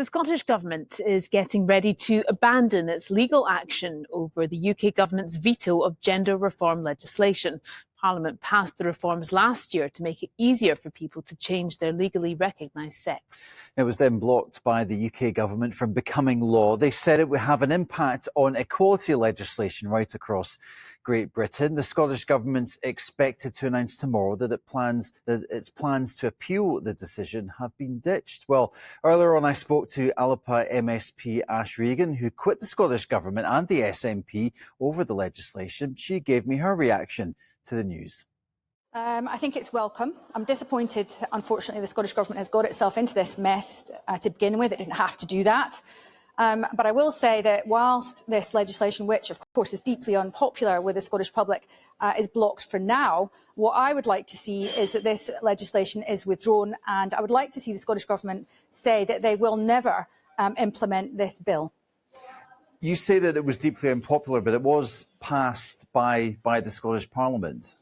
The Scottish Government is getting ready to abandon its legal action over the UK Government's veto of gender reform legislation. Parliament passed the reforms last year to make it easier for people to change their legally recognised sex. It was then blocked by the UK Government from becoming law. They said it would have an impact on equality legislation right across Great Britain. The Scottish Government's expected to announce tomorrow that its plans to appeal the decision have been ditched. Well, earlier on I spoke to Alapa MSP Ash Regan, who quit the Scottish Government and the SNP over the legislation. She gave me her reaction to the news. I think it's welcome. I'm disappointed, unfortunately, the Scottish Government has got itself into this mess to begin with. It didn't have to do that. But I will say that whilst this legislation, which of course is deeply unpopular with the Scottish public, is blocked for now, what I would like to see is that this legislation is withdrawn, and I would like to see the Scottish Government say that they will never implement this bill. You say that it was deeply unpopular, but it was passed by the Scottish Parliament.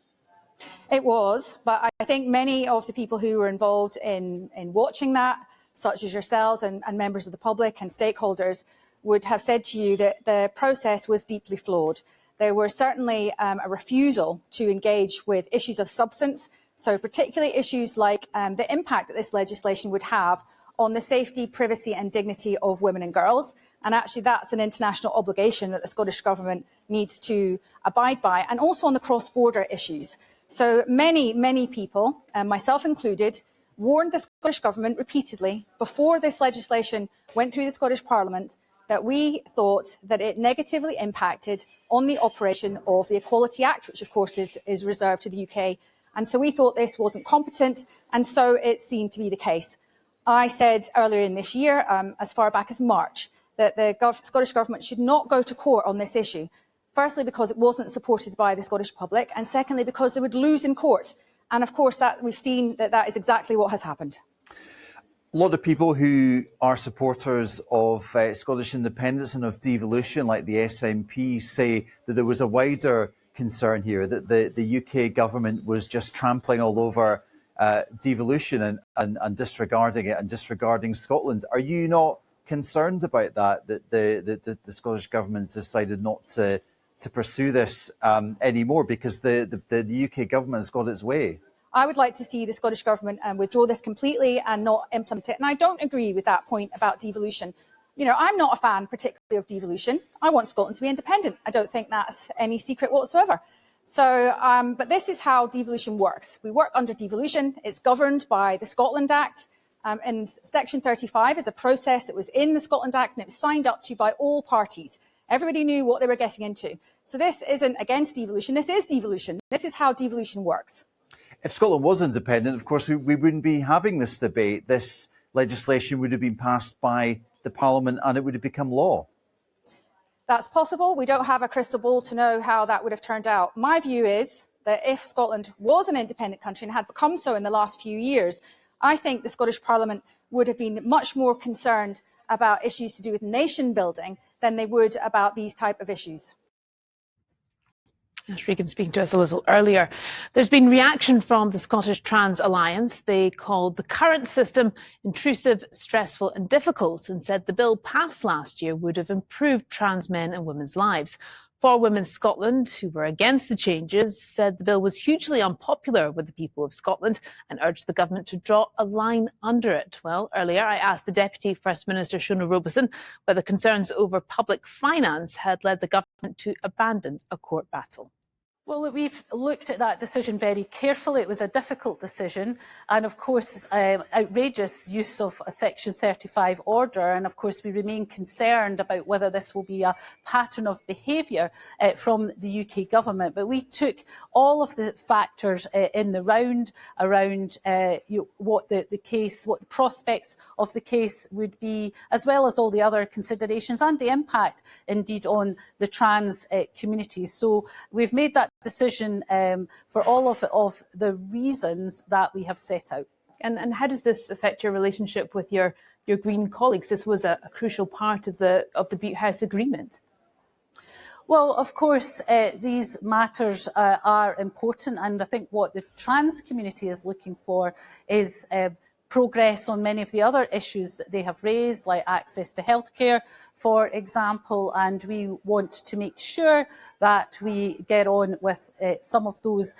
It was, but I think many of the people who were involved in watching that, such as yourselves and members of the public and stakeholders, would have said to you that the process was deeply flawed. There was certainly a refusal to engage with issues of substance, so particularly issues like the impact that this legislation would have on the safety, privacy and dignity of women and girls. And actually that's an international obligation that the Scottish Government needs to abide by, and also on the cross-border issues. So many people, myself included, warned the Scottish Government repeatedly before this legislation went through the Scottish Parliament that we thought that it negatively impacted on the operation of the Equality Act, which of course is reserved to the UK. And so we thought this wasn't competent, and so it seemed to be the case. I said earlier in this year, as far back as March, that the Scottish Government should not go to court on this issue. Firstly, because it wasn't supported by the Scottish public, and secondly, because they would lose in court. And of course, we've seen that is exactly what has happened. A lot of people who are supporters of Scottish independence and of devolution, like the SNP, say that there was a wider concern here, that the UK government was just trampling all over devolution and disregarding it and disregarding Scotland. Are you not concerned about that the Scottish government decided not to pursue this anymore because the UK government has got its way? I would like to see the Scottish Government withdraw this completely and not implement it. And I don't agree with that point about devolution. You know, I'm not a fan particularly of devolution. I want Scotland to be independent. I don't think that's any secret whatsoever. So, but this is how devolution works. We work under devolution. It's governed by the Scotland Act. And Section 35 is a process that was in the Scotland Act and it was signed up to by all parties. Everybody knew what they were getting into. So this isn't against devolution. This is devolution. This is how devolution works. If Scotland was independent, of course, we wouldn't be having this debate. This legislation would have been passed by the Parliament and it would have become law. That's possible. We don't have a crystal ball to know how that would have turned out. My view is that if Scotland was an independent country and had become so in the last few years, I think the Scottish Parliament would have been much more concerned about issues to do with nation building than they would about these type of issues. As Regan speaking to us a little earlier, there's been reaction from the Scottish Trans Alliance. They called the current system intrusive, stressful and difficult and said the bill passed last year would have improved trans men and women's lives. For Women Scotland, who were against the changes, said the bill was hugely unpopular with the people of Scotland and urged the government to draw a line under it. Well, earlier I asked the Deputy First Minister Shona Robison whether concerns over public finance had led the government to abandon a court battle. Well, we've looked at that decision very carefully. It was a difficult decision and, of course, outrageous use of a Section 35 order. And, of course, we remain concerned about whether this will be a pattern of behaviour from the UK government. But we took all of the factors in the round around what the prospects of the case would be, as well as all the other considerations and the impact, indeed, on the trans community. So we've made that decision for all of the reasons that we have set out. And how does this affect your relationship with your Green colleagues? This was a crucial part of the Butte House agreement. Well, of course, these matters are important, and I think what the trans community is looking for is progress on many of the other issues that they have raised, like access to healthcare, for example, and we want to make sure that we get on with some of those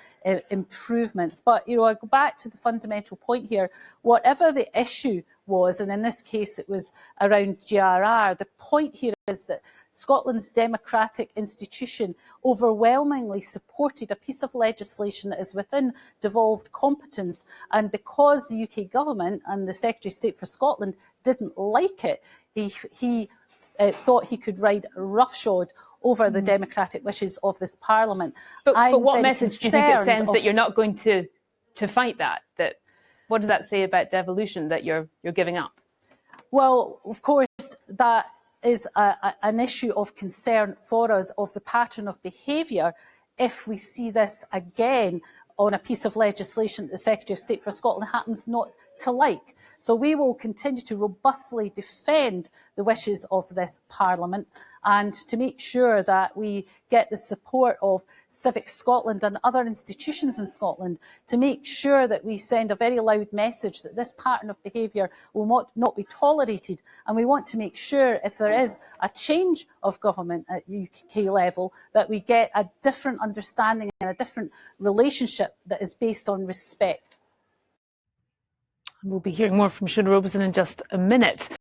improvements. But, I go back to the fundamental point here. Whatever the issue was, and in this case it was around GRR, the point here is that Scotland's democratic institution overwhelmingly supported a piece of legislation that is within devolved competence, and because the UK government and the Secretary of State for Scotland didn't like it, he thought he could ride roughshod over the democratic wishes of this Parliament. But what message do you think it sends that you're not going to fight that? What does that say about devolution that you're giving up? Well, of course, that is an issue of concern for us, of the pattern of behaviour, if we see this again on a piece of legislation that the Secretary of State for Scotland happens not to like. So we will continue to robustly defend the wishes of this Parliament and to make sure that we get the support of Civic Scotland and other institutions in Scotland to make sure that we send a very loud message that this pattern of behaviour will not be tolerated. And we want to make sure, if there is a change of government at UK level, that we get a different understanding and a different relationship that is based on respect. We'll be hearing more from Shona Robison in just a minute.